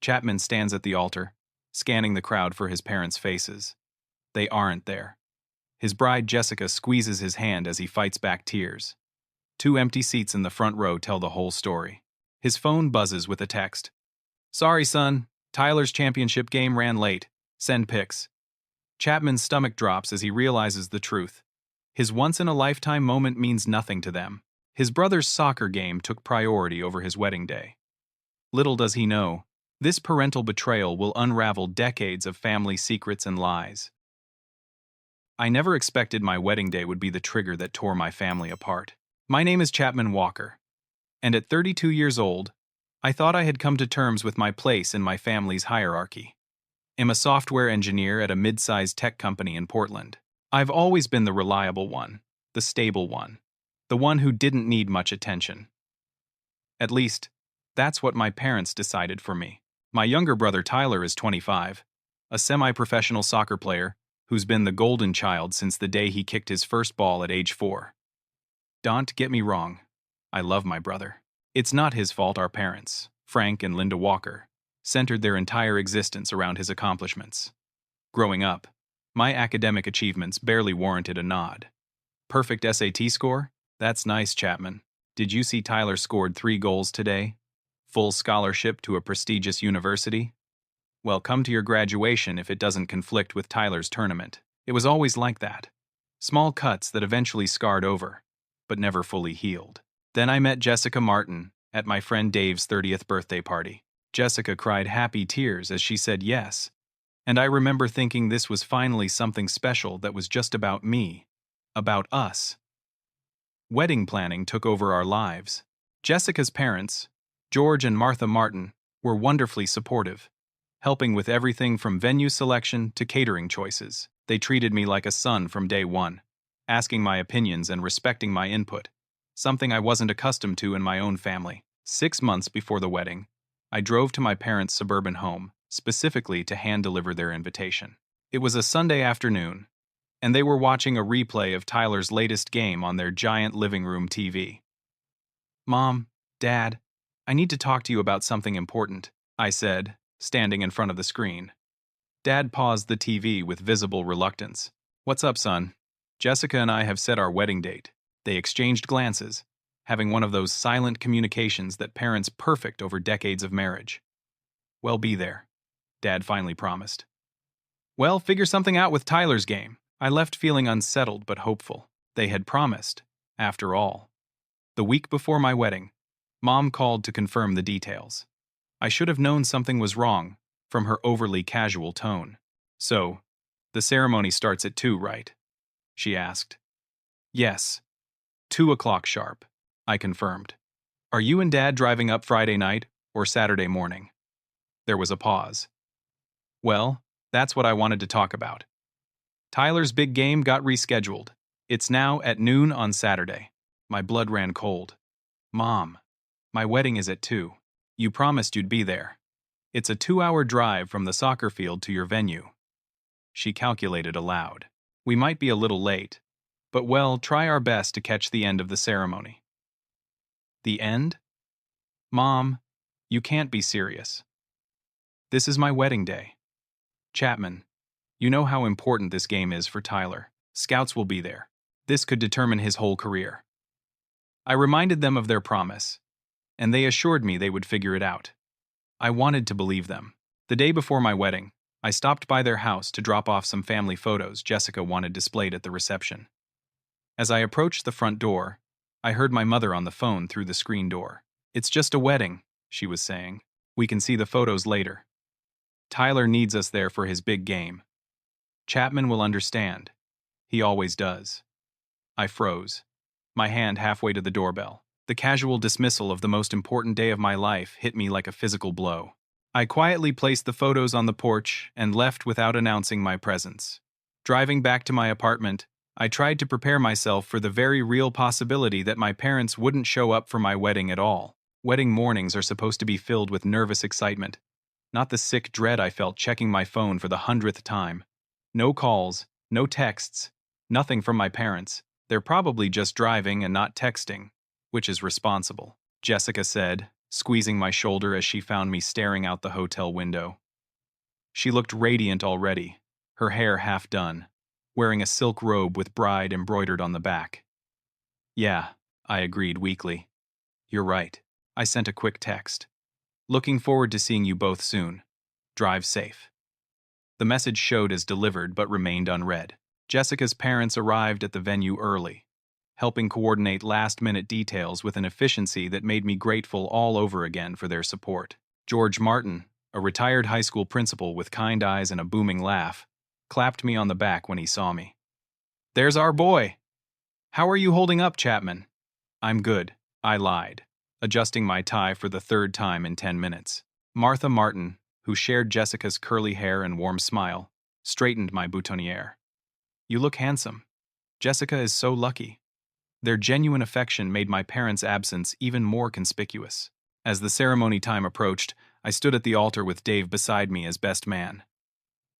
Chapman stands at the altar, scanning the crowd for his parents' faces. They aren't there. His bride Jessica squeezes his hand as he fights back tears. Two empty seats in the front row tell the whole story. His phone buzzes with a text. "Sorry, son. Tyler's championship game ran late. Send pics." Chapman's stomach drops as he realizes the truth. His once-in-a-lifetime moment means nothing to them. His brother's soccer game took priority over his wedding day. Little does he know, this parental betrayal will unravel decades of family secrets and lies. I never expected my wedding day would be the trigger that tore my family apart. My name is Chapman Walker, and at 32 years old, I thought I had come to terms with my place in my family's hierarchy. I'm a software engineer at a mid-sized tech company in Portland. I've always been the reliable one, the stable one, the one who didn't need much attention. At least, that's what my parents decided for me. My younger brother Tyler is 25, a semi-professional soccer player who's been the golden child since the day he kicked his first ball at age 4. Don't get me wrong, I love my brother. It's not his fault our parents, Frank and Linda Walker, centered their entire existence around his accomplishments. Growing up, my academic achievements barely warranted a nod. Perfect SAT score? That's nice, Chapman. Did you see Tyler scored 3 goals today? Full scholarship to a prestigious university? Well, come to your graduation if it doesn't conflict with Tyler's tournament. It was always like that. Small cuts that eventually scarred over, but never fully healed. Then I met Jessica Martin at my friend Dave's 30th birthday party. Jessica cried happy tears as she said yes, and I remember thinking this was finally something special that was just about me, about us. Wedding planning took over our lives. Jessica's parents, George and Martha Martin, were wonderfully supportive, helping with everything from venue selection to catering choices. They treated me like a son from day one, asking my opinions and respecting my input, something I wasn't accustomed to in my own family. 6 months before the wedding, I drove to my parents' suburban home, specifically to hand-deliver their invitation. It was a Sunday afternoon, and they were watching a replay of Tyler's latest game on their giant living room TV. "Mom, Dad, I need to talk to you about something important," I said, standing in front of the screen. Dad paused the TV with visible reluctance. "What's up, son?" "Jessica and I have set our wedding date." They exchanged glances, having one of those silent communications that parents perfect over decades of marriage. "Well, be there," Dad finally promised. Well, figure something out with Tyler's game. I left feeling unsettled but hopeful. They had promised, after all. The week before my wedding, Mom called to confirm the details. I should have known something was wrong from her overly casual tone. "So, the ceremony starts at 2, right?" she asked. "Yes. 2 o'clock sharp," I confirmed. "Are you and Dad driving up Friday night or Saturday morning?" There was a pause. "Well, that's what I wanted to talk about. Tyler's big game got rescheduled. It's now at noon on Saturday." My blood ran cold. "Mom, my wedding is at 2. You promised you'd be there. It's a 2-hour drive from the soccer field to your venue." She calculated aloud. "We might be a little late, but well, try our best to catch the end of the ceremony." "The end?" "Mom, you can't be serious. This is my wedding day. Chapman, you know how important this game is for Tyler. Scouts will be there. This could determine his whole career." I reminded them of their promise, and they assured me they would figure it out. I wanted to believe them. The day before my wedding, I stopped by their house to drop off some family photos Jessica wanted displayed at the reception. As I approached the front door, I heard my mother on the phone through the screen door. "It's just a wedding," she was saying. "We can see the photos later. Tyler needs us there for his big game. Chapman will understand. He always does." I froze, my hand halfway to the doorbell. The casual dismissal of the most important day of my life hit me like a physical blow. I quietly placed the photos on the porch and left without announcing my presence. Driving back to my apartment, I tried to prepare myself for the very real possibility that my parents wouldn't show up for my wedding at all. Wedding mornings are supposed to be filled with nervous excitement, not the sick dread I felt checking my phone for the 100th time. No calls, no texts, nothing from my parents. They're probably just driving and not texting, which is responsible. Jessica said, squeezing my shoulder as she found me staring out the hotel window. She looked radiant already, her hair half done, wearing a silk robe with bride embroidered on the back. Yeah, I agreed weakly. You're right. I sent a quick text. Looking forward to seeing you both soon. Drive safe. The message showed as delivered but remained unread. Jessica's parents arrived at the venue early, helping coordinate last-minute details with an efficiency that made me grateful all over again for their support. George Martin, a retired high school principal with kind eyes and a booming laugh, clapped me on the back when he saw me. "There's our boy! How are you holding up, Chapman?" "I'm good," I lied, adjusting my tie for the third time in 10 minutes. Martha Martin, who shared Jessica's curly hair and warm smile, straightened my boutonniere. "You look handsome. Jessica is so lucky." Their genuine affection made my parents' absence even more conspicuous. As the ceremony time approached, I stood at the altar with Dave beside me as best man.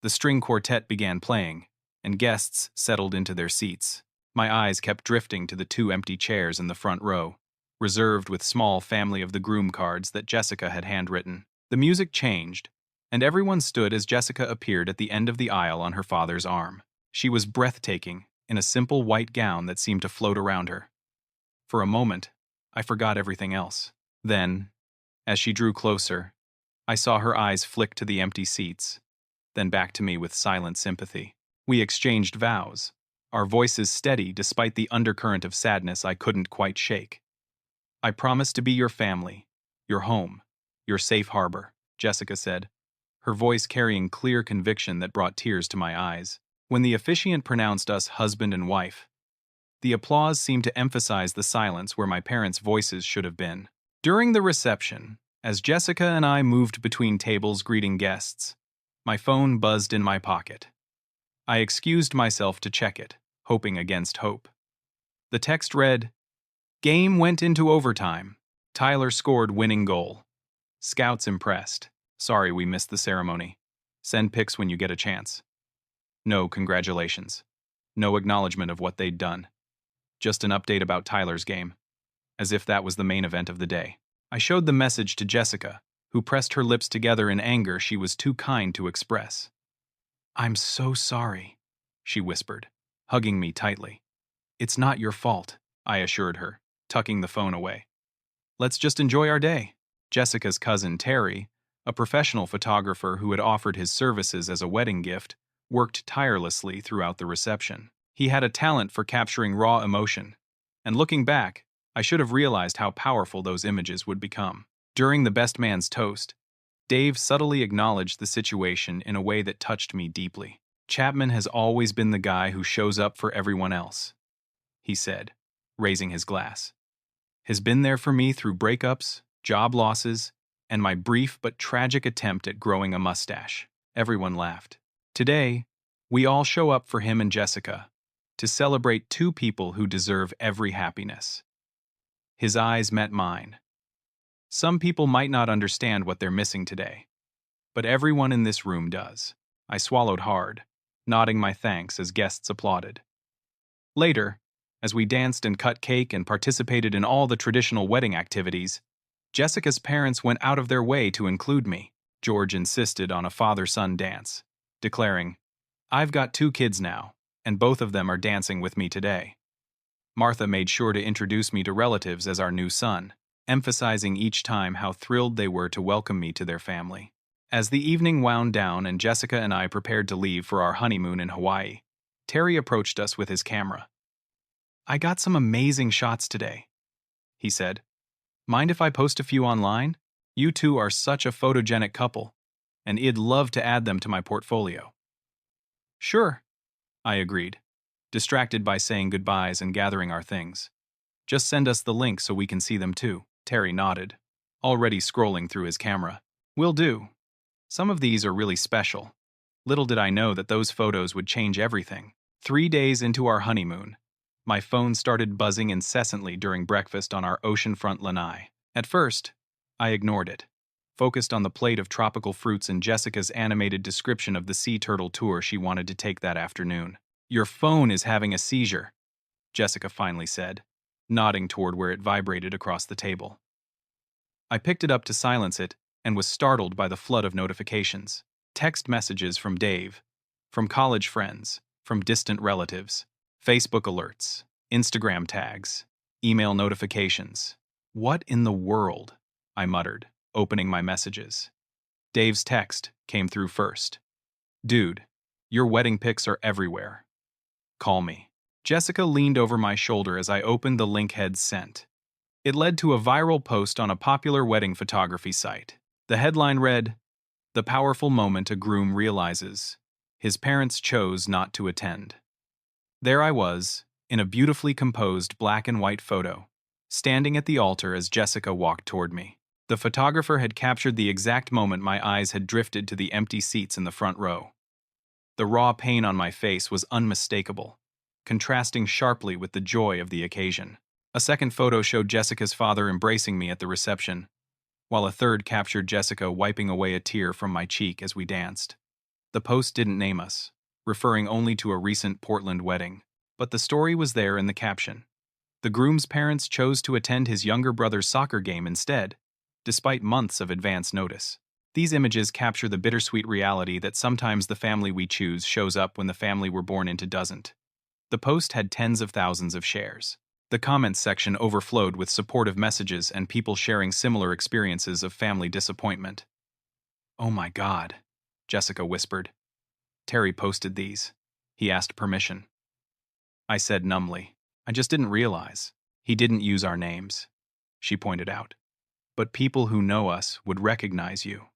The string quartet began playing, and guests settled into their seats. My eyes kept drifting to the 2 empty chairs in the front row, reserved with small family of the groom cards that Jessica had handwritten. The music changed, and everyone stood as Jessica appeared at the end of the aisle on her father's arm. She was breathtaking in a simple white gown that seemed to float around her. For a moment, I forgot everything else. Then, as she drew closer, I saw her eyes flick to the empty seats, then back to me with silent sympathy. We exchanged vows, our voices steady despite the undercurrent of sadness I couldn't quite shake. "I promise to be your family, your home, your safe harbor," Jessica said, her voice carrying clear conviction that brought tears to my eyes. When the officiant pronounced us husband and wife, the applause seemed to emphasize the silence where my parents' voices should have been. During the reception, as Jessica and I moved between tables greeting guests, my phone buzzed in my pocket. I excused myself to check it, hoping against hope. The text read, "Game went into overtime. Tyler scored winning goal. Scouts impressed. Sorry we missed the ceremony. Send pics when you get a chance." No congratulations. No acknowledgement of what they'd done. Just an update about Tyler's game. As if that was the main event of the day. I showed the message to Jessica, who pressed her lips together in anger she was too kind to express. "I'm so sorry," she whispered, hugging me tightly. "It's not your fault," I assured her, tucking the phone away. "Let's just enjoy our day." Jessica's cousin Terry, a professional photographer who had offered his services as a wedding gift, worked tirelessly throughout the reception. He had a talent for capturing raw emotion, and looking back, I should have realized how powerful those images would become. During the best man's toast, Dave subtly acknowledged the situation in a way that touched me deeply. "Chapman has always been the guy who shows up for everyone else," he said, raising his glass. "Has been there for me through breakups, job losses, and my brief but tragic attempt at growing a mustache." Everyone laughed. Today, we all show up for him and Jessica, to celebrate 2 people who deserve every happiness. His eyes met mine. Some people might not understand what they're missing today, but everyone in this room does. I swallowed hard, nodding my thanks as guests applauded. Later, as we danced and cut cake and participated in all the traditional wedding activities, Jessica's parents went out of their way to include me. George insisted on a father-son dance, declaring, "I've got 2 kids now, and both of them are dancing with me today." Martha made sure to introduce me to relatives as our new son, emphasizing each time how thrilled they were to welcome me to their family. As the evening wound down and Jessica and I prepared to leave for our honeymoon in Hawaii, Terry approached us with his camera. "I got some amazing shots today," he said. "Mind if I post a few online? You 2 are such a photogenic couple, and I'd love to add them to my portfolio." "Sure," I agreed, distracted by saying goodbyes and gathering our things. "Just send us the link so we can see them too." Terry nodded, already scrolling through his camera. "Will do. Some of these are really special. Little did I know that those photos would change everything." 3 days into our honeymoon, my phone started buzzing incessantly during breakfast on our oceanfront lanai. At first, I ignored it, focused on the plate of tropical fruits and Jessica's animated description of the sea turtle tour she wanted to take that afternoon. "Your phone is having a seizure," Jessica finally said, nodding toward where it vibrated across the table. I picked it up to silence it and was startled by the flood of notifications. Text messages from Dave, from college friends, from distant relatives, Facebook alerts, Instagram tags, email notifications. What in the world? I muttered, opening my messages. Dave's text came through first. Dude, your wedding pics are everywhere. Call me. Jessica leaned over my shoulder as I opened the link Head sent. It led to a viral post on a popular wedding photography site. The headline read, "The powerful moment a groom realizes his parents chose not to attend." There I was, in a beautifully composed black and white photo, standing at the altar as Jessica walked toward me. The photographer had captured the exact moment my eyes had drifted to the empty seats in the front row. The raw pain on my face was unmistakable, contrasting sharply with the joy of the occasion. A second photo showed Jessica's father embracing me at the reception, while a third captured Jessica wiping away a tear from my cheek as we danced. The post didn't name us, referring only to a recent Portland wedding, but the story was there in the caption. The groom's parents chose to attend his younger brother's soccer game instead, despite months of advance notice. These images capture the bittersweet reality that sometimes the family we choose shows up when the family we're born into doesn't. The post had tens of thousands of shares. The comments section overflowed with supportive messages and people sharing similar experiences of family disappointment. "Oh my God," Jessica whispered. "Terry posted these. He asked permission." I said numbly, "I just didn't realize. He didn't use our names," she pointed out. "But people who know us would recognize you."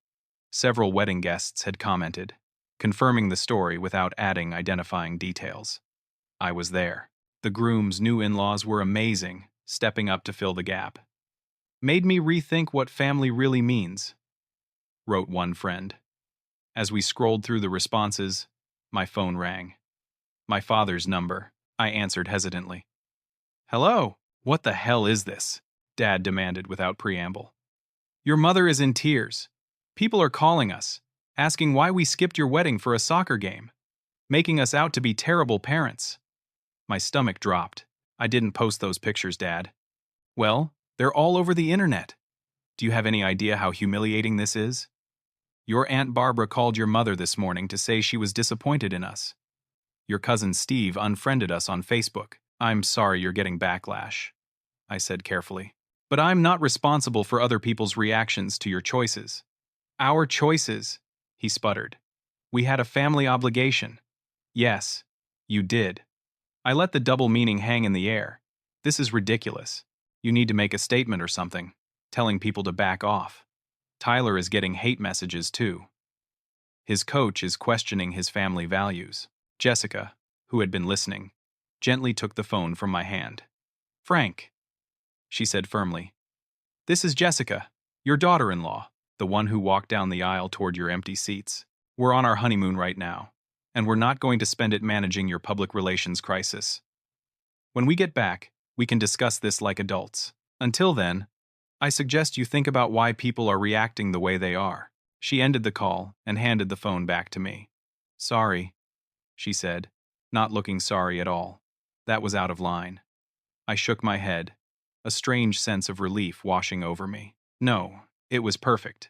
Several wedding guests had commented, confirming the story without adding identifying details. I was there. The groom's new in-laws were amazing, stepping up to fill the gap. "Made me rethink what family really means," wrote one friend. As we scrolled through the responses, my phone rang. My father's number. I answered hesitantly. "Hello? What the hell is this?" Dad demanded without preamble. "Your mother is in tears. People are calling us, asking why we skipped your wedding for a soccer game, making us out to be terrible parents." My stomach dropped. "I didn't post those pictures, Dad." "Well, they're all over the internet. Do you have any idea how humiliating this is? Your Aunt Barbara called your mother this morning to say she was disappointed in us. Your cousin Steve unfriended us on Facebook. I'm sorry you're getting backlash," I said carefully. "But I'm not responsible for other people's reactions to your choices." "Our choices," he sputtered. "We had a family obligation." "Yes, you did." I let the double meaning hang in the air. "This is ridiculous. You need to make a statement or something, telling people to back off. Tyler is getting hate messages too. His coach is questioning his family values." Jessica, who had been listening, gently took the phone from my hand. "Frank," she said firmly, "this is Jessica, your daughter-in-law, the one who walked down the aisle toward your empty seats. We're on our honeymoon right now, and we're not going to spend it managing your public relations crisis. When we get back, we can discuss this like adults. Until then, I suggest you think about why people are reacting the way they are." She ended the call and handed the phone back to me. "Sorry," she said, not looking sorry at all. That was out of line. I shook my head, a strange sense of relief washing over me. No, it was perfect.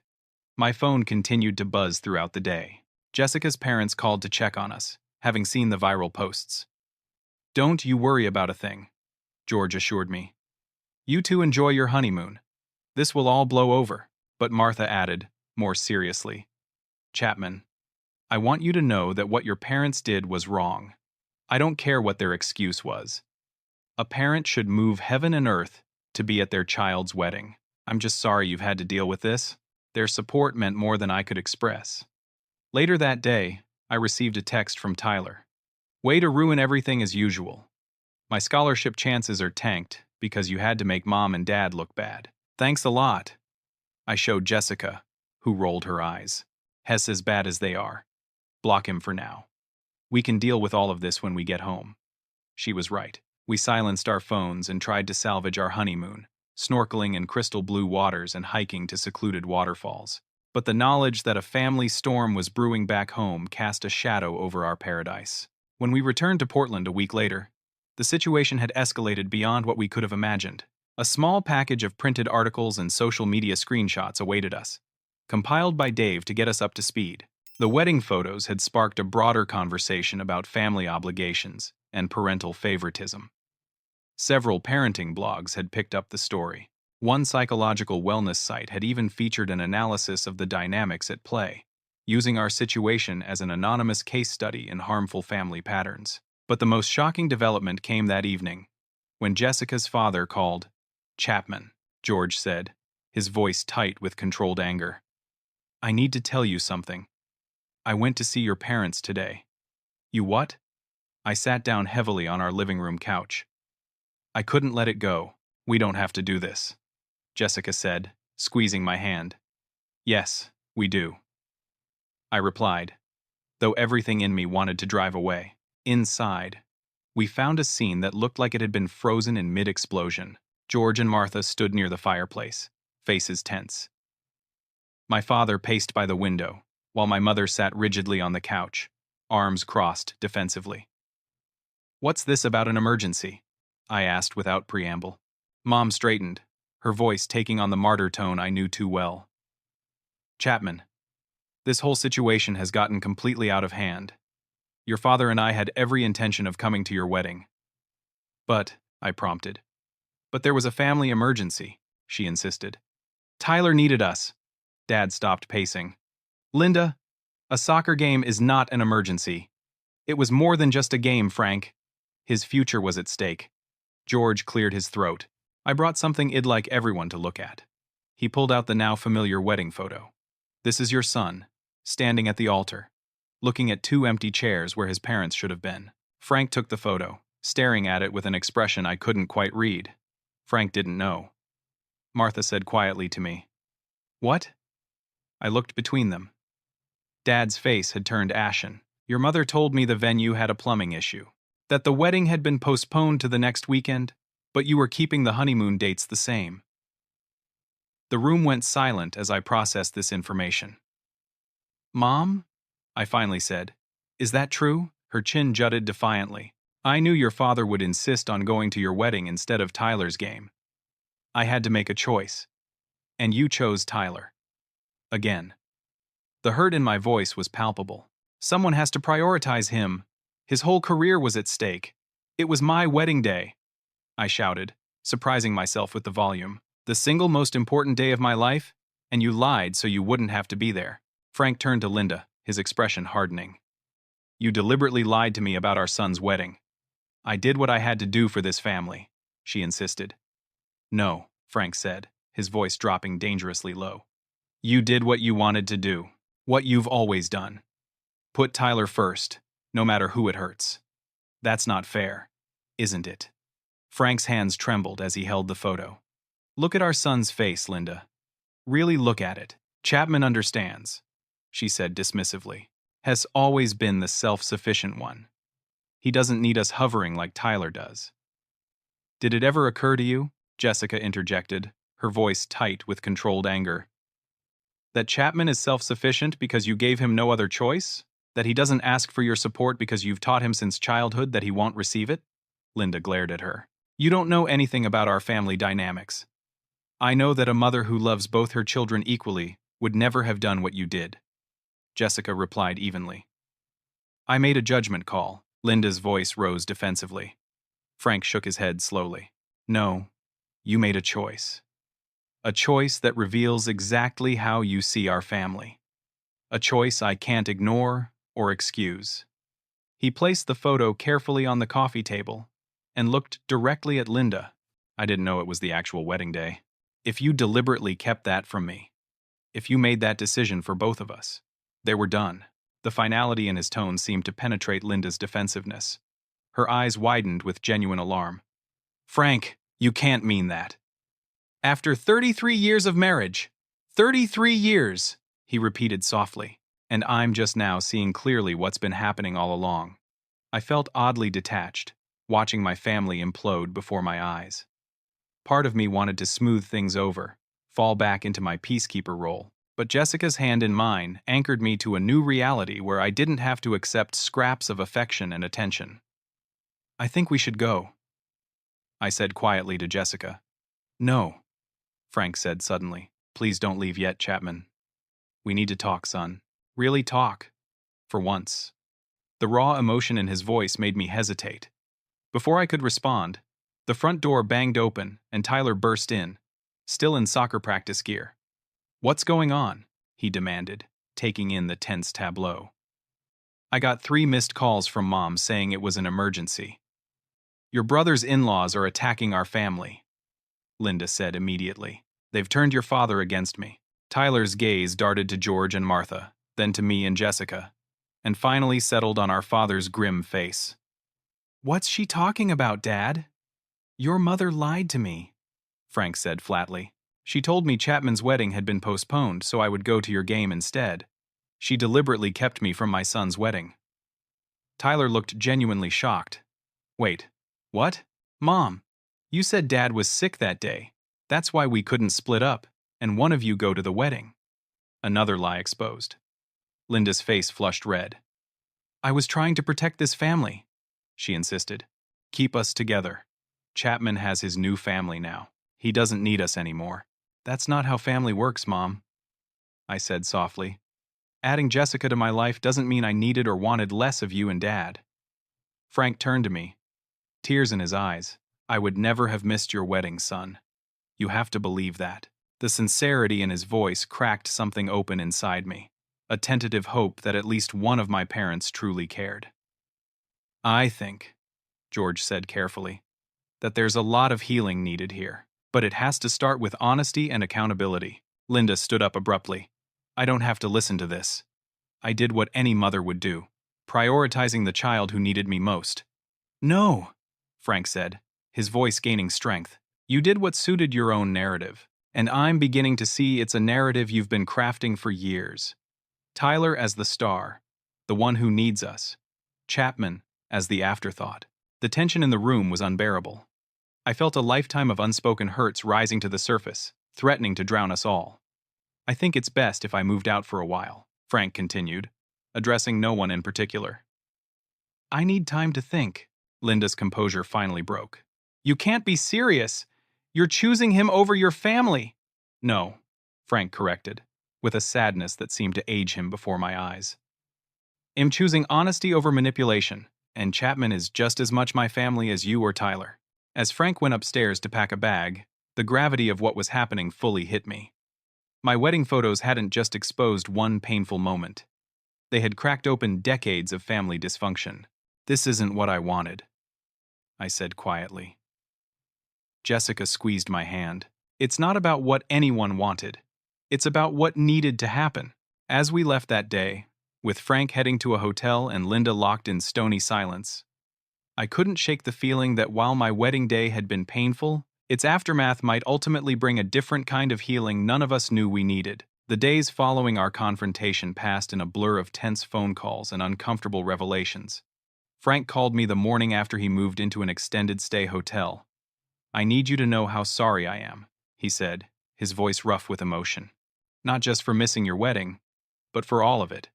My phone continued to buzz throughout the day. Jessica's parents called to check on us, having seen the viral posts. "Don't you worry about a thing," George assured me. "You two enjoy your honeymoon. This will all blow over." But Martha added, more seriously, "Chapman, I want you to know that what your parents did was wrong. I don't care what their excuse was. A parent should move heaven and earth to be at their child's wedding. I'm just sorry you've had to deal with this." Their support meant more than I could express. Later that day, I received a text from Tyler. "Way to ruin everything as usual. My scholarship chances are tanked because you had to make Mom and Dad look bad. Thanks a lot." I showed Jessica, who rolled her eyes. "Hess as bad as they are. Block him for now. We can deal with all of this when we get home." She was right. We silenced our phones and tried to salvage our honeymoon, snorkeling in crystal blue waters and hiking to secluded waterfalls. But the knowledge that a family storm was brewing back home cast a shadow over our paradise. When we returned to Portland a week later, the situation had escalated beyond what we could have imagined. A small package of printed articles and social media screenshots awaited us, compiled by Dave to get us up to speed. The wedding photos had sparked a broader conversation about family obligations and parental favoritism. Several parenting blogs had picked up the story. One psychological wellness site had even featured an analysis of the dynamics at play, using our situation as an anonymous case study in harmful family patterns. But the most shocking development came that evening, when Jessica's father called. "Chapman," George said, his voice tight with controlled anger. "I need to tell you something. I went to see your parents today." "You what?" I sat down heavily on our living room couch. "I couldn't let it go. We don't have to do this," Jessica said, squeezing my hand. "Yes, we do," I replied, though everything in me wanted to drive away. Inside, we found a scene that looked like it had been frozen in mid-explosion. George and Martha stood near the fireplace, faces tense. My father paced by the window, while my mother sat rigidly on the couch, arms crossed defensively. "What's this about an emergency?" I asked without preamble. Mom straightened, her voice taking on the martyr tone I knew too well. "Chapman, this whole situation has gotten completely out of hand. Your father and I had every intention of coming to your wedding." "But," I prompted. "But there was a family emergency," she insisted. "Tyler needed us." Dad stopped pacing. "Linda, a soccer game is not an emergency. It was more than just a game, Frank. His future was at stake." George cleared his throat. "I brought something I'd like everyone to look at." He pulled out the now familiar wedding photo. "This is your son, standing at the altar, looking at two empty chairs where his parents should have been." Frank took the photo, staring at it with an expression I couldn't quite read. Frank didn't know. Martha said quietly to me, "What?" I looked between them. Dad's face had turned ashen. "Your mother told me the venue had a plumbing issue, that the wedding had been postponed to the next weekend, but you were keeping the honeymoon dates the same." The room went silent as I processed this information. "Mom?" I finally said. "Is that true?" Her chin jutted defiantly. "I knew your father would insist on going to your wedding instead of Tyler's game. I had to make a choice. And you chose Tyler." Again. The hurt in my voice was palpable. "Someone has to prioritize him. His whole career was at stake. It was my wedding day," I shouted, surprising myself with the volume. "The single most important day of my life? And you lied so you wouldn't have to be there." Frank turned to Linda, his expression hardening. "You deliberately lied to me about our son's wedding." "I did what I had to do for this family," she insisted. "No," Frank said, his voice dropping dangerously low. "You did what you wanted to do. What you've always done. Put Tyler first, no matter who it hurts. That's not fair, isn't it?" Frank's hands trembled as he held the photo. "Look at our son's face, Linda. Really look at it. Chapman understands," she said dismissively. "Has always been the self-sufficient one. He doesn't need us hovering like Tyler does." "Did it ever occur to you," Jessica interjected, her voice tight with controlled anger, "that Chapman is self-sufficient because you gave him no other choice? That he doesn't ask for your support because you've taught him since childhood that he won't receive it?" Linda glared at her. "You don't know anything about our family dynamics. I know that a mother who loves both her children equally would never have done what you did," Jessica replied evenly. "I made a judgment call." Linda's voice rose defensively. Frank shook his head slowly. "No, you made a choice. A choice that reveals exactly how you see our family. A choice I can't ignore or excuse." He placed the photo carefully on the coffee table and looked directly at Linda. "I didn't know it was the actual wedding day. If you deliberately kept that from me, if you made that decision for both of us, they were done." The finality in his tone seemed to penetrate Linda's defensiveness. Her eyes widened with genuine alarm. "Frank, you can't mean that." "After 33 years of marriage. 33 years, he repeated softly. "And I'm just now seeing clearly what's been happening all along." I felt oddly detached, watching my family implode before my eyes. Part of me wanted to smooth things over, fall back into my peacekeeper role, but Jessica's hand in mine anchored me to a new reality where I didn't have to accept scraps of affection and attention. "I think we should go," I said quietly to Jessica. No, Frank said suddenly. Please don't leave yet, Chapman. We need to talk, son. Really talk. For once. The raw emotion in his voice made me hesitate. Before I could respond, the front door banged open and Tyler burst in, still in soccer practice gear. What's going on? He demanded, taking in the tense tableau. I got 3 missed calls from Mom saying it was an emergency. Your brother's in-laws are attacking our family, Linda said immediately. They've turned your father against me. Tyler's gaze darted to George and Martha, then to me and Jessica, and finally settled on our father's grim face. What's she talking about, Dad? Your mother lied to me, Frank said flatly. She told me Chapman's wedding had been postponed so I would go to your game instead. She deliberately kept me from my son's wedding. Tyler looked genuinely shocked. Wait, what? Mom, you said Dad was sick that day. That's why we couldn't split up, and one of you go to the wedding. Another lie exposed. Linda's face flushed red. I was trying to protect this family, she insisted. Keep us together. Chapman has his new family now. He doesn't need us anymore. That's not how family works, Mom, I said softly. Adding Jessica to my life doesn't mean I needed or wanted less of you and Dad. Frank turned to me, tears in his eyes. I would never have missed your wedding, son. You have to believe that. The sincerity in his voice cracked something open inside me, a tentative hope that at least one of my parents truly cared. I think, George said carefully, that there's a lot of healing needed here, but it has to start with honesty and accountability. Linda stood up abruptly. I don't have to listen to this. I did what any mother would do, prioritizing the child who needed me most. No, Frank said, his voice gaining strength. You did what suited your own narrative, and I'm beginning to see it's a narrative you've been crafting for years. Tyler as the star, the one who needs us. Chapman as the afterthought. The tension in the room was unbearable. I felt a lifetime of unspoken hurts rising to the surface, threatening to drown us all. I think it's best if I moved out for a while, Frank continued, addressing no one in particular. I need time to think. Linda's composure finally broke. You can't be serious. You're choosing him over your family. No, Frank corrected, with a sadness that seemed to age him before my eyes. I'm choosing honesty over manipulation, and Chapman is just as much my family as you or Tyler. As Frank went upstairs to pack a bag, the gravity of what was happening fully hit me. My wedding photos hadn't just exposed one painful moment. They had cracked open decades of family dysfunction. This isn't what I wanted, I said quietly. Jessica squeezed my hand. It's not about what anyone wanted. It's about what needed to happen. As we left that day, with Frank heading to a hotel and Linda locked in stony silence, I couldn't shake the feeling that while my wedding day had been painful, its aftermath might ultimately bring a different kind of healing none of us knew we needed. The days following our confrontation passed in a blur of tense phone calls and uncomfortable revelations. Frank called me the morning after he moved into an extended stay hotel. I need you to know how sorry I am, he said, his voice rough with emotion. Not just for missing your wedding, but for all of it.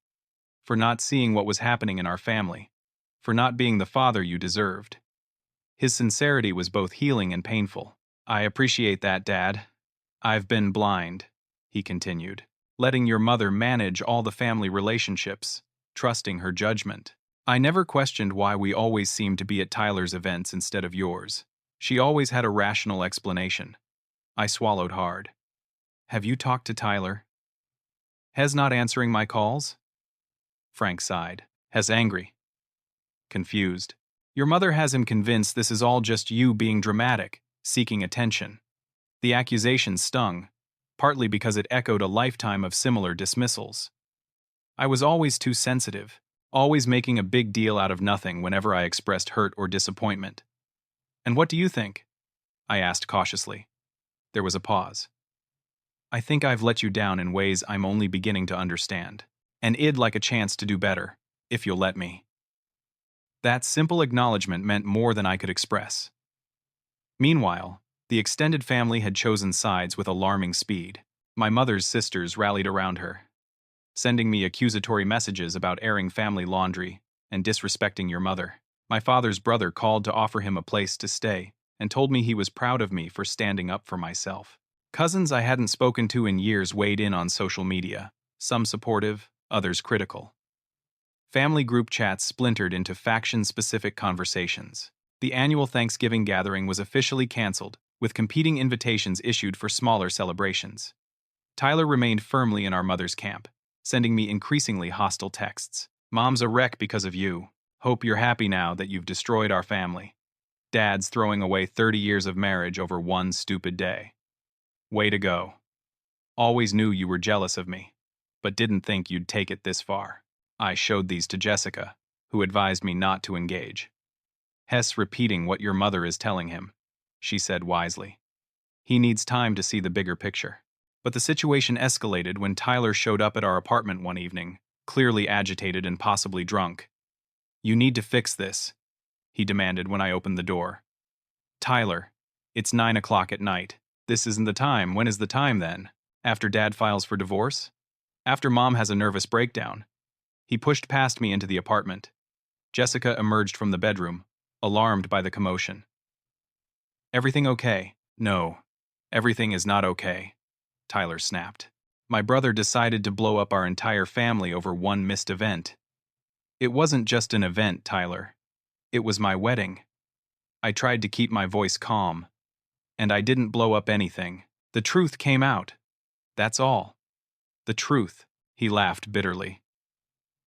For not seeing what was happening in our family. For not being the father you deserved. His sincerity was both healing and painful. I appreciate that, Dad. I've been blind, he continued, letting your mother manage all the family relationships, trusting her judgment. I never questioned why we always seemed to be at Tyler's events instead of yours. She always had a rational explanation. I swallowed hard. Have you talked to Tyler? Hez not answering my calls? Frank sighed. Hez angry. Confused. Your mother has him convinced this is all just you being dramatic, seeking attention. The accusation stung, partly because it echoed a lifetime of similar dismissals. I was always too sensitive, always making a big deal out of nothing whenever I expressed hurt or disappointment. And what do you think? I asked cautiously. There was a pause. I think I've let you down in ways I'm only beginning to understand, and I'd like a chance to do better, if you'll let me. That simple acknowledgement meant more than I could express. Meanwhile, the extended family had chosen sides with alarming speed. My mother's sisters rallied around her, sending me accusatory messages about airing family laundry and disrespecting your mother. My father's brother called to offer him a place to stay and told me he was proud of me for standing up for myself. Cousins I hadn't spoken to in years weighed in on social media, some supportive, others critical. Family group chats splintered into faction-specific conversations. The annual Thanksgiving gathering was officially canceled, with competing invitations issued for smaller celebrations. Tyler remained firmly in our mother's camp, sending me increasingly hostile texts. "Mom's a wreck because of you. Hope you're happy now that you've destroyed our family. Dad's throwing away 30 years of marriage over one stupid day. Way to go. Always knew you were jealous of me, but didn't think you'd take it this far." I showed these to Jessica, who advised me not to engage. "Hess repeating what your mother is telling him," she said wisely. "He needs time to see the bigger picture." But the situation escalated when Tyler showed up at our apartment one evening, clearly agitated and possibly drunk. "You need to fix this," he demanded when I opened the door. "Tyler, it's 9 o'clock at night. This isn't the time. When is the time then? After Dad files for divorce? After Mom has a nervous breakdown?" He pushed past me into the apartment. Jessica emerged from the bedroom, alarmed by the commotion. "Everything okay?" "No, everything is not okay," Tyler snapped. "My brother decided to blow up our entire family over one missed event." "It wasn't just an event, Tyler. It was my wedding." I tried to keep my voice calm. "And I didn't blow up anything. The truth came out. That's all. The truth," he laughed bitterly.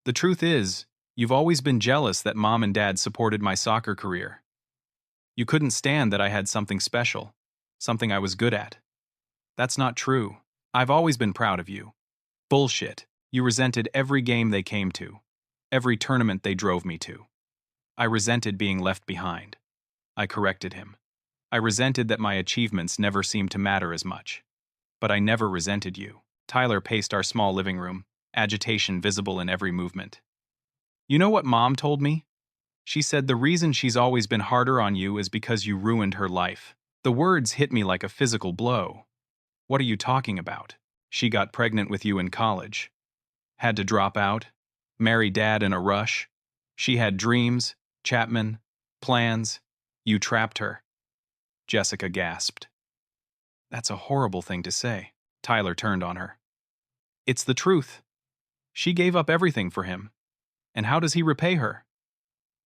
"The truth is, you've always been jealous that Mom and Dad supported my soccer career. You couldn't stand that I had something special, something I was good at. That's not true. I've always been proud of you." "Bullshit. You resented every game they came to, every tournament they drove me to." "I resented being left behind." I corrected him. "I resented that my achievements never seemed to matter as much. But I never resented you." Tyler paced our small living room, agitation visible in every movement. "You know what Mom told me? She said the reason she's always been harder on you is because you ruined her life." The words hit me like a physical blow. "What are you talking about? She got pregnant with you in college. Had to drop out, marry Dad in a rush. She had dreams, Chapman, plans. You trapped her." Jessica gasped. "That's a horrible thing to say." Tyler turned on her. "It's the truth. She gave up everything for him. And how does he repay her?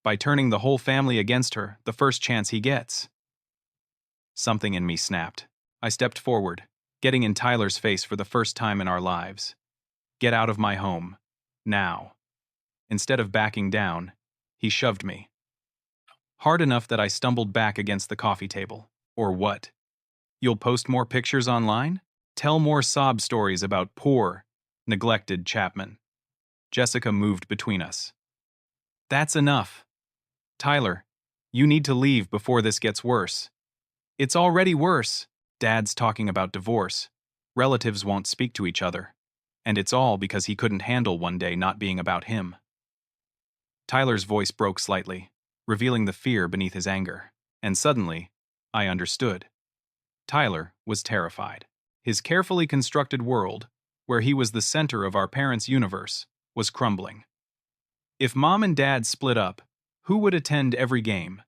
By turning the whole family against her the first chance he gets." Something in me snapped. I stepped forward, getting in Tyler's face for the first time in our lives. "Get out of my home. Now." Instead of backing down, he shoved me. Hard enough that I stumbled back against the coffee table. "Or what? You'll post more pictures online? Tell more sob stories about poor, neglected Chapman." Jessica moved between us. "That's enough. Tyler, you need to leave before this gets worse. It's already worse. Dad's talking about divorce. Relatives won't speak to each other. And it's all because he couldn't handle one day not being about him." Tyler's voice broke slightly, revealing the fear beneath his anger. And suddenly, I understood. Tyler was terrified. His carefully constructed world, where he was the center of our parents' universe, was crumbling. If Mom and Dad split up, who would attend every game?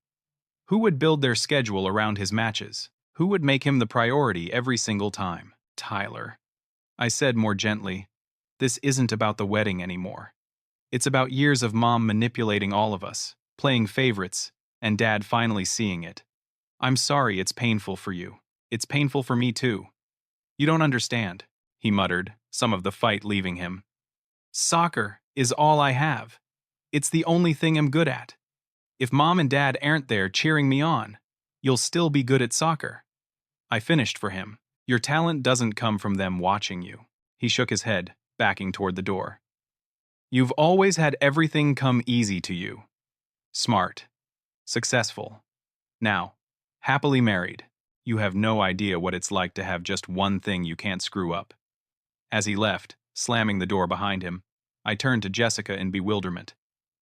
Who would build their schedule around his matches? Who would make him the priority every single time? "Tyler," I said more gently, "this isn't about the wedding anymore. It's about years of Mom manipulating all of us, playing favorites, and Dad finally seeing it. I'm sorry it's painful for you. It's painful for me too. You don't understand," he muttered, some of the fight leaving him. "Soccer is all I have. It's the only thing I'm good at. If Mom and Dad aren't there cheering me on, you'll still be good at soccer." I finished for him. "Your talent doesn't come from them watching you." He shook his head, backing toward the door. "You've always had everything come easy to you. Smart. Successful. Now, happily married. You have no idea what it's like to have just one thing you can't screw up." As he left, slamming the door behind him, I turned to Jessica in bewilderment.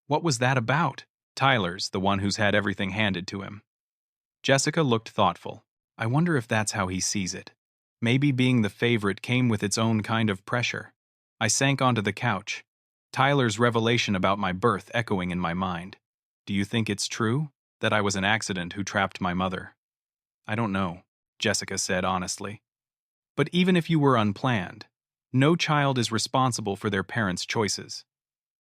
"What was that about?" "Tyler's the one who's had everything handed to him." Jessica looked thoughtful. "I wonder if that's how he sees it. Maybe being the favorite came with its own kind of pressure." I sank onto the couch, Tyler's revelation about my birth echoing in my mind. "Do you think it's true? That I was an accident who trapped my mother?" I don't know, Jessica said honestly. But even if you were unplanned, no child is responsible for their parents' choices.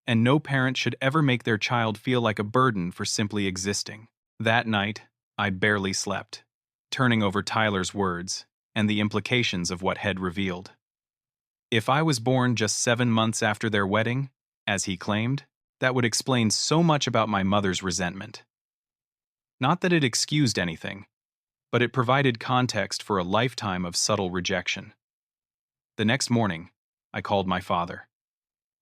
And no parent should ever make their child feel like a burden for simply existing. That night, I barely slept, turning over Tyler's words and the implications of what had revealed. If I was born just 7 months after their wedding, as he claimed, that would explain so much about my mother's resentment. Not that it excused anything, but it provided context for a lifetime of subtle rejection. The next morning, I called my father.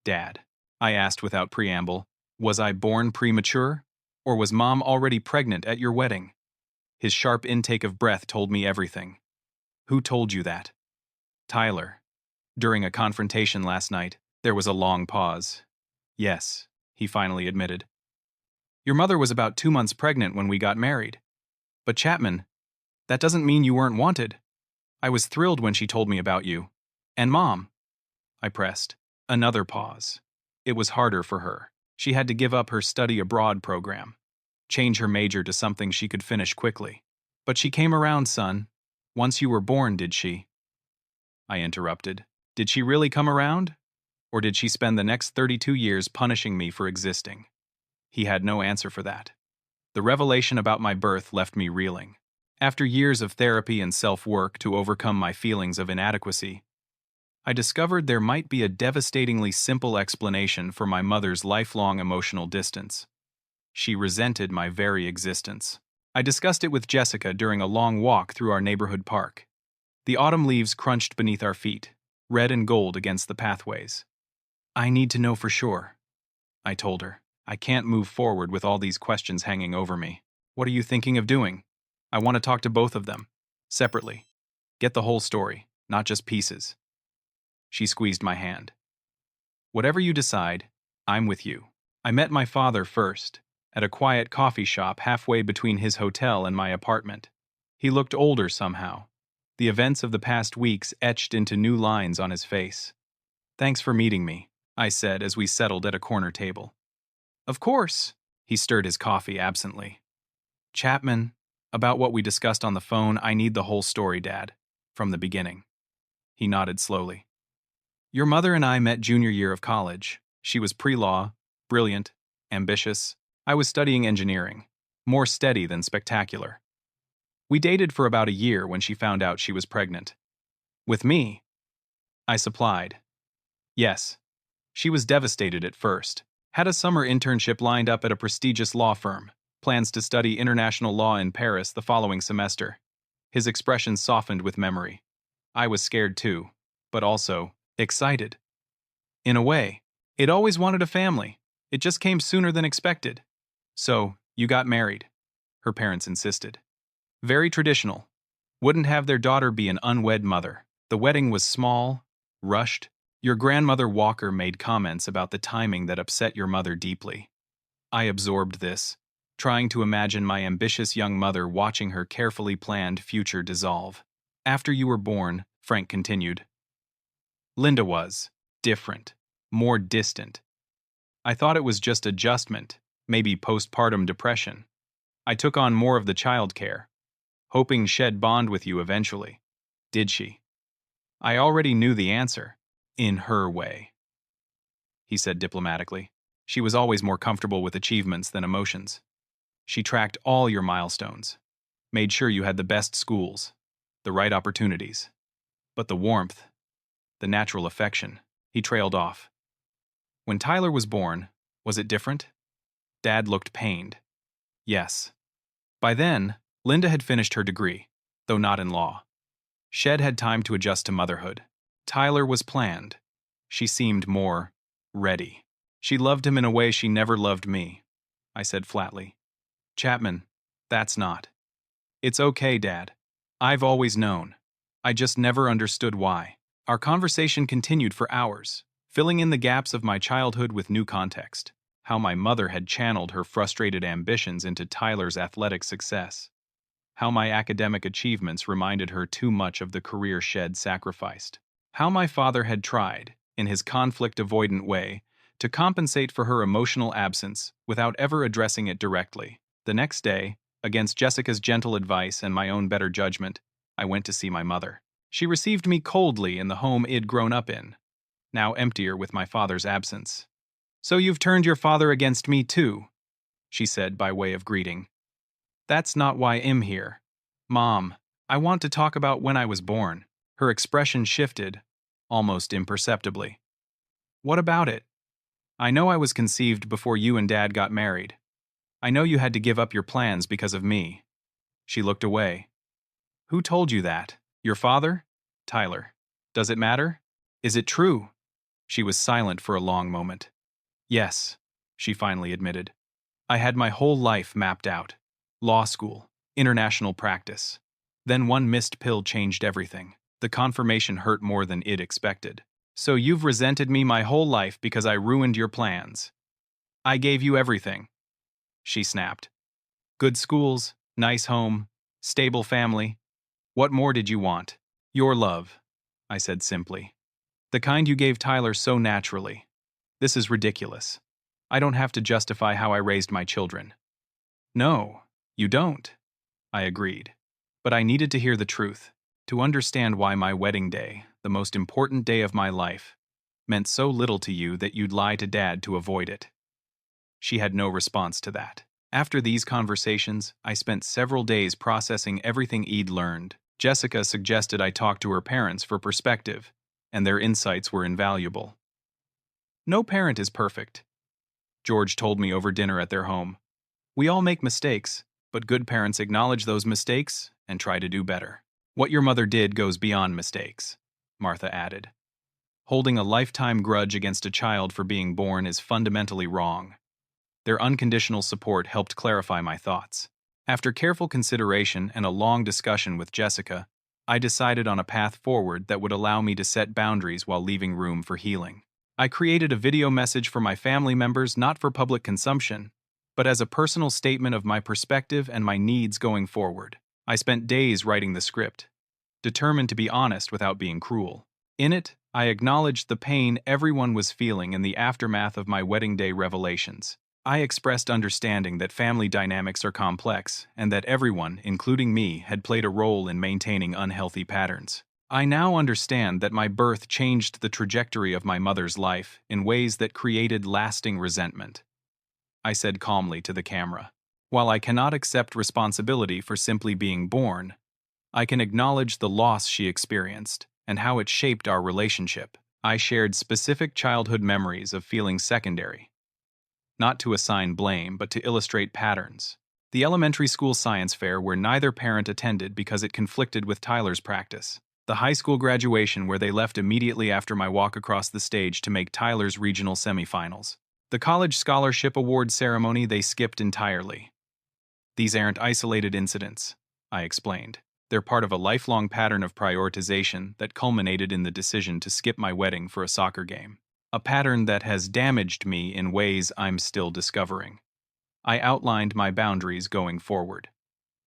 Dad, I asked without preamble, was I born premature? Or was Mom already pregnant at your wedding? His sharp intake of breath told me everything. Who told you that? Tyler. During a confrontation last night, there was a long pause. Yes, he finally admitted. Your mother was about 2 months pregnant when we got married. But Chapman, that doesn't mean you weren't wanted. I was thrilled when she told me about you. And Mom. I pressed. Another pause. It was harder for her. She had to give up her study abroad program, change her major to something she could finish quickly. But she came around, son. Once you were born, did she? I interrupted. Did she really come around? Or did she spend the next 32 years punishing me for existing? He had no answer for that. The revelation about my birth left me reeling. After years of therapy and self-work to overcome my feelings of inadequacy, I discovered there might be a devastatingly simple explanation for my mother's lifelong emotional distance. She resented my very existence. I discussed it with Jessica during a long walk through our neighborhood park. The autumn leaves crunched beneath our feet, red and gold against the pathways. I need to know for sure, I told her. I can't move forward with all these questions hanging over me. What are you thinking of doing? I want to talk to both of them, separately. Get the whole story, not just pieces. She squeezed my hand. Whatever you decide, I'm with you. I met my father first, at a quiet coffee shop halfway between his hotel and my apartment. He looked older somehow, the events of the past weeks etched into new lines on his face. Thanks for meeting me, I said as we settled at a corner table. Of course, he stirred his coffee absently. Chapman, about what we discussed on the phone, I need the whole story, Dad, from the beginning. He nodded slowly. Your mother and I met junior year of college. She was pre-law, brilliant, ambitious. I was studying engineering, more steady than spectacular. We dated for about a year when she found out she was pregnant. With me, I supplied. Yes. She was devastated at first. Had a summer internship lined up at a prestigious law firm. Plans to study international law in Paris the following semester. His expression softened with memory. I was scared too, but also excited. In a way, it always wanted a family. It just came sooner than expected. So, you got married, her parents insisted. Very traditional. Wouldn't have their daughter be an unwed mother. The wedding was small, rushed. Your grandmother Walker made comments about the timing that upset your mother deeply. I absorbed this, trying to imagine my ambitious young mother watching her carefully planned future dissolve. After you were born, Frank continued, Linda was different, more distant. I thought it was just adjustment, maybe postpartum depression. I took on more of the childcare, hoping she'd bond with you eventually. Did she? I already knew the answer, in her way. He said diplomatically. She was always more comfortable with achievements than emotions. She tracked all your milestones, made sure you had the best schools, the right opportunities. But the warmth, the natural affection, he trailed off. When Tyler was born, was it different? Dad looked pained. Yes. By then, Linda had finished her degree, though not in law. Shed had time to adjust to motherhood. Tyler was planned. She seemed more ready. She loved him in a way she never loved me, I said flatly. Chapman, that's not. It's okay, Dad. I've always known. I just never understood why. Our conversation continued for hours, filling in the gaps of my childhood with new context. How my mother had channeled her frustrated ambitions into Tyler's athletic success. How my academic achievements reminded her too much of the career Shed sacrificed. How my father had tried, in his conflict-avoidant way, to compensate for her emotional absence without ever addressing it directly. The next day, Against Jessica's gentle advice and my own better judgment, I went to see my mother. She received me coldly in the home I'd grown up in, now emptier with my father's absence. "So you've turned your father against me too," she said by way of greeting. "That's not why I'm here. Mom, I want to talk about when I was born." Her expression shifted, almost imperceptibly. "What about it? I know I was conceived before you and Dad got married. I know you had to give up your plans because of me." She looked away. "Who told you that? Your father? Tyler. Does it matter? Is it true?" She was silent for a long moment. "Yes," she finally admitted. "I had my whole life mapped out. Law school, international practice. Then one missed pill changed everything. The confirmation hurt more than I'd expected. So you've resented me my whole life because I ruined your plans. I gave you everything," she snapped. "Good schools, nice home, stable family. What more did you want?" "Your love," I said simply. "The kind you gave Tyler so naturally. This is ridiculous. I don't have to justify how I raised my children." "No, you don't," I agreed. But I needed to hear the truth, to understand why my wedding day, the most important day of my life, meant so little to you that you'd lie to Dad to avoid it. She had no response to that. After these conversations, I spent several days processing everything I'd learned. Jessica suggested I talk to her parents for perspective, and their insights were invaluable. "No parent is perfect," George told me over dinner at their home. "We all make mistakes, but good parents acknowledge those mistakes and try to do better." "What your mother did goes beyond mistakes," Martha added. "Holding a lifetime grudge against a child for being born is fundamentally wrong." Their unconditional support helped clarify my thoughts. After careful consideration and a long discussion with Jessica, I decided on a path forward that would allow me to set boundaries while leaving room for healing. I created a video message for my family members not for public consumption, but as a personal statement of my perspective and my needs going forward. I spent days writing the script, determined to be honest without being cruel. In it, I acknowledged the pain everyone was feeling in the aftermath of my wedding day revelations. I expressed understanding that family dynamics are complex and that everyone, including me, had played a role in maintaining unhealthy patterns. I now understand that my birth changed the trajectory of my mother's life in ways that created lasting resentment, I said calmly to the camera. While I cannot accept responsibility for simply being born, I can acknowledge the loss she experienced and how it shaped our relationship. I shared specific childhood memories of feeling secondary, not to assign blame, but to illustrate patterns. The elementary school science fair where neither parent attended because it conflicted with Tyler's practice. The high school graduation where they left immediately after my walk across the stage to make Tyler's regional semifinals. The college scholarship award ceremony they skipped entirely. "These aren't isolated incidents," I explained. "They're part of a lifelong pattern of prioritization that culminated in the decision to skip my wedding for a soccer game. A pattern that has damaged me in ways I'm still discovering." I outlined my boundaries going forward.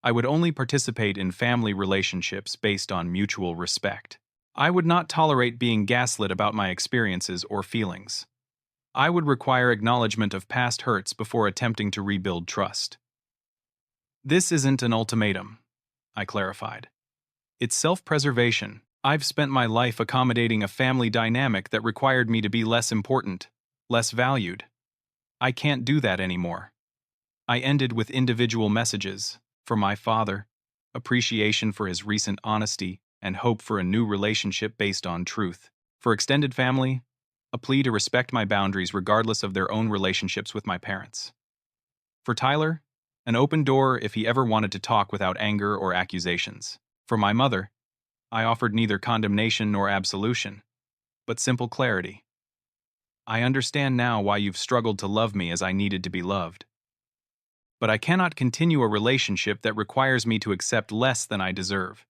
I would only participate in family relationships based on mutual respect. I would not tolerate being gaslit about my experiences or feelings. I would require acknowledgement of past hurts before attempting to rebuild trust. "This isn't an ultimatum," I clarified. "It's self-preservation. I've spent my life accommodating a family dynamic that required me to be less important, less valued. I can't do that anymore." I ended with individual messages. For my father, appreciation for his recent honesty, and hope for a new relationship based on truth. For extended family, a plea to respect my boundaries regardless of their own relationships with my parents. For Tyler, an open door if he ever wanted to talk without anger or accusations. For my mother, I offered neither condemnation nor absolution, but simple clarity. "I understand now why you've struggled to love me as I needed to be loved. But I cannot continue a relationship that requires me to accept less than I deserve.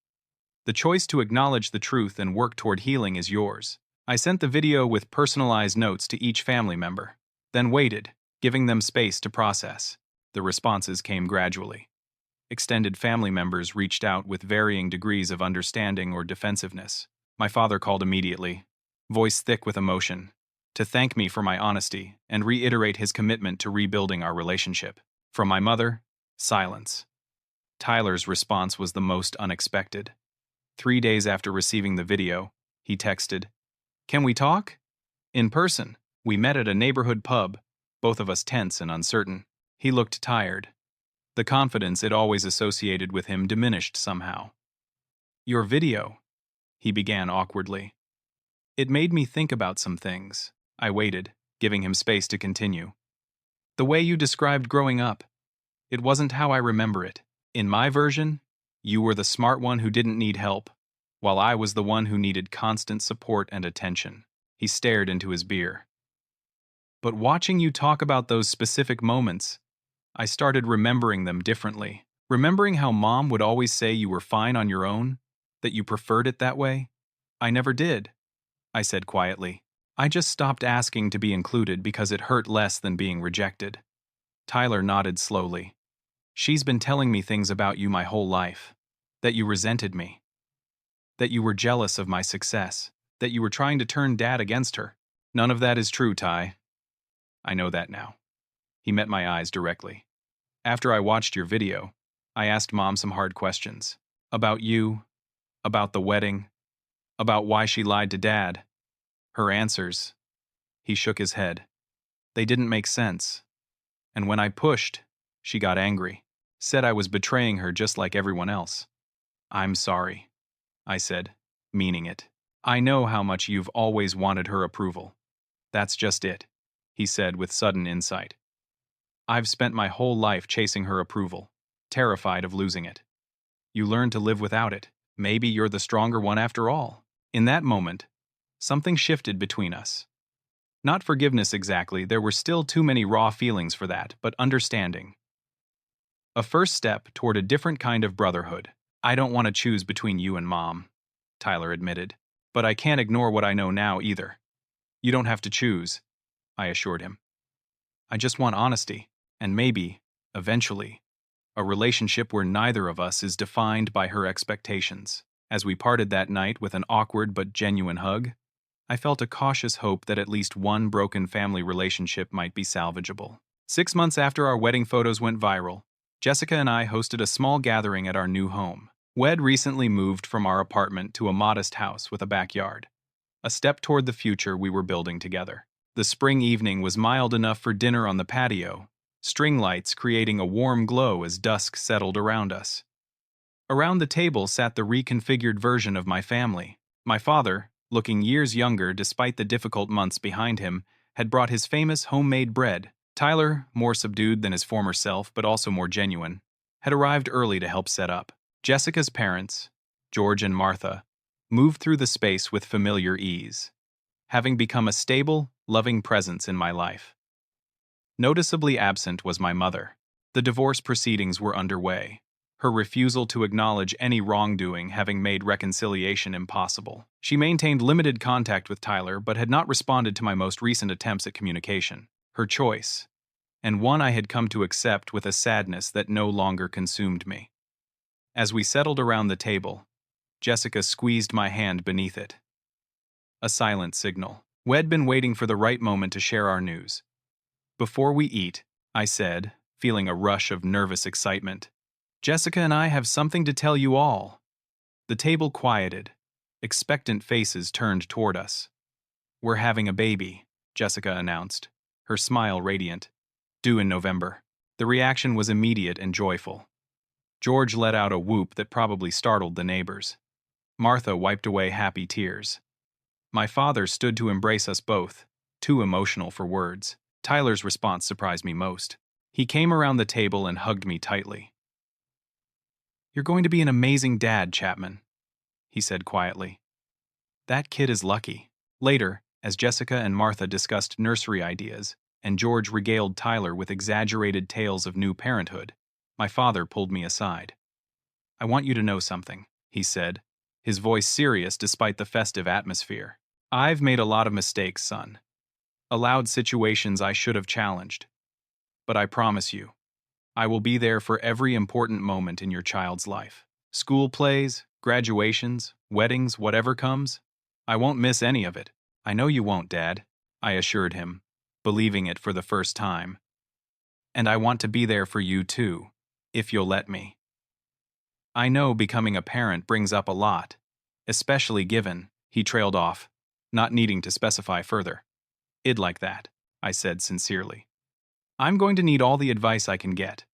The choice to acknowledge the truth and work toward healing is yours." I sent the video with personalized notes to each family member, then waited, giving them space to process. The responses came gradually. Extended family members reached out with varying degrees of understanding or defensiveness. My father called immediately, voice thick with emotion, to thank me for my honesty and reiterate his commitment to rebuilding our relationship. From my mother, silence. Tyler's response was the most unexpected. 3 days after receiving the video, he texted, "Can we talk?" In person. We met at a neighborhood pub, both of us tense and uncertain. He looked tired. The confidence it always associated with him diminished somehow. "Your video," he began awkwardly. "It made me think about some things." I waited, giving him space to continue. "The way you described growing up, it wasn't how I remember it. In my version, you were the smart one who didn't need help, while I was the one who needed constant support and attention." He stared into his beer. "But watching you talk about those specific moments, I started remembering them differently. Remembering how Mom would always say you were fine on your own, that you preferred it that way. I never did," I said quietly. "I just stopped asking to be included because it hurt less than being rejected." Tyler nodded slowly. "She's been telling me things about you my whole life. That you resented me. That you were jealous of my success. That you were trying to turn Dad against her." "None of that is true, Ty. I know that now." He met my eyes directly. "After I watched your video, I asked Mom some hard questions. About you, about the wedding, about why she lied to Dad. Her answers," he shook his head, "they didn't make sense. And when I pushed, she got angry. Said I was betraying her just like everyone else." "I'm sorry," I said, meaning it. "I know how much you've always wanted her approval. That's just it," he said with sudden insight. "I've spent my whole life chasing her approval, terrified of losing it. You learn to live without it. Maybe you're the stronger one after all." In that moment, something shifted between us. Not forgiveness exactly, there were still too many raw feelings for that, but understanding. A first step toward a different kind of brotherhood. "I don't want to choose between you and Mom," Tyler admitted. "But I can't ignore what I know now either." "You don't have to choose," I assured him. "I just want honesty, and maybe, eventually, a relationship where neither of us is defined by her expectations." As we parted that night with an awkward but genuine hug, I felt a cautious hope that at least one broken family relationship might be salvageable. 6 months after our wedding photos went viral, Jessica and I hosted a small gathering at our new home. We'd recently moved from our apartment to a modest house with a backyard, a step toward the future we were building together. The spring evening was mild enough for dinner on the patio, string lights creating a warm glow as dusk settled around us. Around the table sat the reconfigured version of my family. My father, looking years younger despite the difficult months behind him, had brought his famous homemade bread. Tyler, more subdued than his former self but also more genuine, had arrived early to help set up. Jessica's parents, George and Martha, moved through the space with familiar ease, having become a stable, loving presence in my life. Noticeably absent was my mother. The divorce proceedings were underway, her refusal to acknowledge any wrongdoing having made reconciliation impossible. She maintained limited contact with Tyler but had not responded to my most recent attempts at communication. Her choice, and one I had come to accept with a sadness that no longer consumed me. As we settled around the table, Jessica squeezed my hand beneath it. A silent signal. We'd been waiting for the right moment to share our news. "Before we eat," I said, feeling a rush of nervous excitement, "Jessica and I have something to tell you all." The table quieted. Expectant faces turned toward us. "We're having a baby," Jessica announced, her smile radiant. "Due in November." The reaction was immediate and joyful. George let out a whoop that probably startled the neighbors. Martha wiped away happy tears. My father stood to embrace us both, too emotional for words. Tyler's response surprised me most. He came around the table and hugged me tightly. "You're going to be an amazing dad, Chapman," he said quietly. "That kid is lucky." Later, as Jessica and Martha discussed nursery ideas, and George regaled Tyler with exaggerated tales of new parenthood, my father pulled me aside. "I want you to know something," he said, his voice serious despite the festive atmosphere. "I've made a lot of mistakes, son. Allowed situations I should have challenged. But I promise you, I will be there for every important moment in your child's life. School plays, graduations, weddings, whatever comes. I won't miss any of it." "I know you won't, Dad," I assured him, believing it for the first time. "And I want to be there for you too, if you'll let me." I know becoming a parent brings up a lot, especially given, he trailed off, not needing to specify further. I'd like that, I said sincerely. I'm going to need all the advice I can get.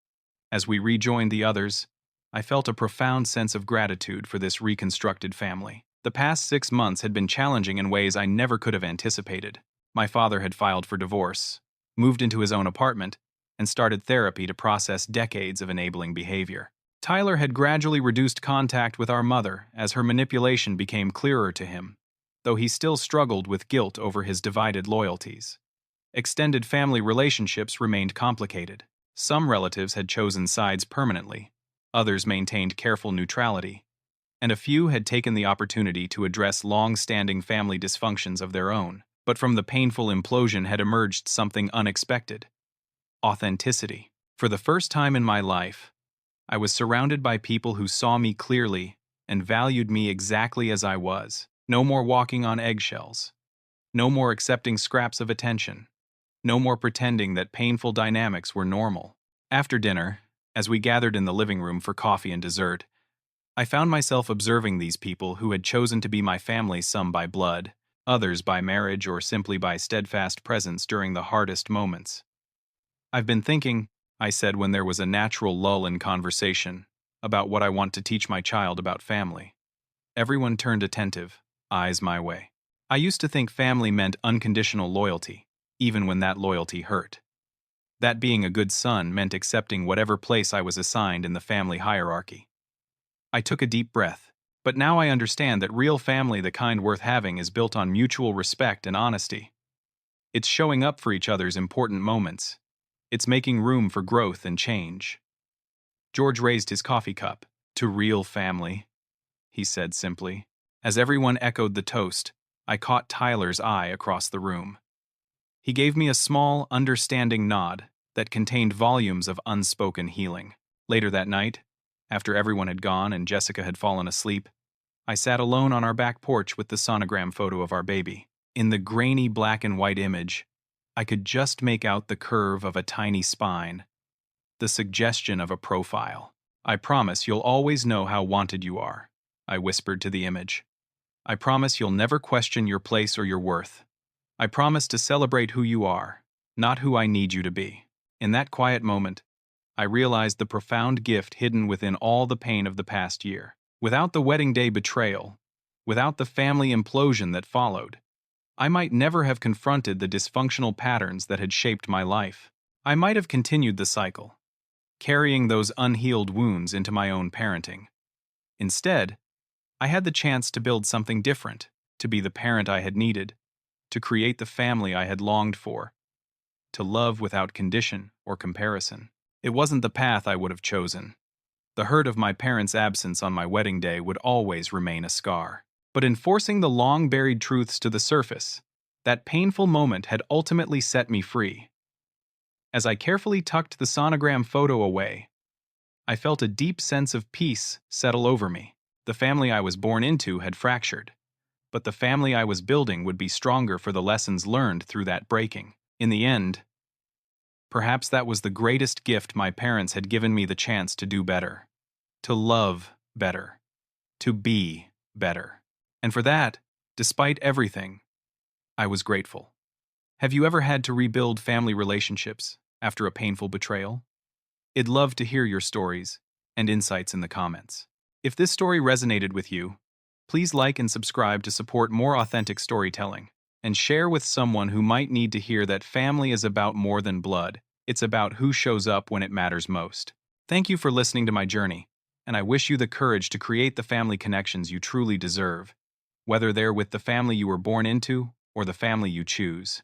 As we rejoined the others, I felt a profound sense of gratitude for this reconstructed family. The past 6 months had been challenging in ways I never could have anticipated. My father had filed for divorce, moved into his own apartment, and started therapy to process decades of enabling behavior. Tyler had gradually reduced contact with our mother as her manipulation became clearer to him, though he still struggled with guilt over his divided loyalties. Extended family relationships remained complicated. Some relatives had chosen sides permanently, others maintained careful neutrality, and a few had taken the opportunity to address long-standing family dysfunctions of their own. But from the painful implosion had emerged something unexpected: authenticity. For the first time in my life, I was surrounded by people who saw me clearly and valued me exactly as I was. No more walking on eggshells. No more accepting scraps of attention. No more pretending that painful dynamics were normal. After dinner, as we gathered in the living room for coffee and dessert, I found myself observing these people who had chosen to be my family, some by blood, others by marriage, or simply by steadfast presence during the hardest moments. I've been thinking, I said when there was a natural lull in conversation, about what I want to teach my child about family. Everyone turned attentive, eyes my way. I used to think family meant unconditional loyalty, even when that loyalty hurt. That being a good son meant accepting whatever place I was assigned in the family hierarchy. I took a deep breath, but now I understand that real family, the kind worth having, is built on mutual respect and honesty. It's showing up for each other's important moments. It's making room for growth and change. George raised his coffee cup. To real family, he said simply. As everyone echoed the toast, I caught Tyler's eye across the room. He gave me a small, understanding nod that contained volumes of unspoken healing. Later that night, after everyone had gone and Jessica had fallen asleep, I sat alone on our back porch with the sonogram photo of our baby. In the grainy black and white image, I could just make out the curve of a tiny spine, the suggestion of a profile. I promise you'll always know how wanted you are, I whispered to the image. I promise you'll never question your place or your worth. I promise to celebrate who you are, not who I need you to be. In that quiet moment, I realized the profound gift hidden within all the pain of the past year. Without the wedding day betrayal, without the family implosion that followed, I might never have confronted the dysfunctional patterns that had shaped my life. I might have continued the cycle, carrying those unhealed wounds into my own parenting. Instead, I had the chance to build something different, to be the parent I had needed, to create the family I had longed for, to love without condition or comparison. It wasn't the path I would have chosen. The hurt of my parents' absence on my wedding day would always remain a scar. But in forcing the long-buried truths to the surface, that painful moment had ultimately set me free. As I carefully tucked the sonogram photo away, I felt a deep sense of peace settle over me. The family I was born into had fractured, but the family I was building would be stronger for the lessons learned through that breaking. In the end, perhaps that was the greatest gift my parents had given me: the chance to do better, to love better, to be better. And for that, despite everything, I was grateful. Have you ever had to rebuild family relationships after a painful betrayal? I'd love to hear your stories and insights in the comments. If this story resonated with you, please like and subscribe to support more authentic storytelling, and share with someone who might need to hear that family is about more than blood. It's about who shows up when it matters most. Thank you for listening to my journey, and I wish you the courage to create the family connections you truly deserve, whether they're with the family you were born into or the family you choose.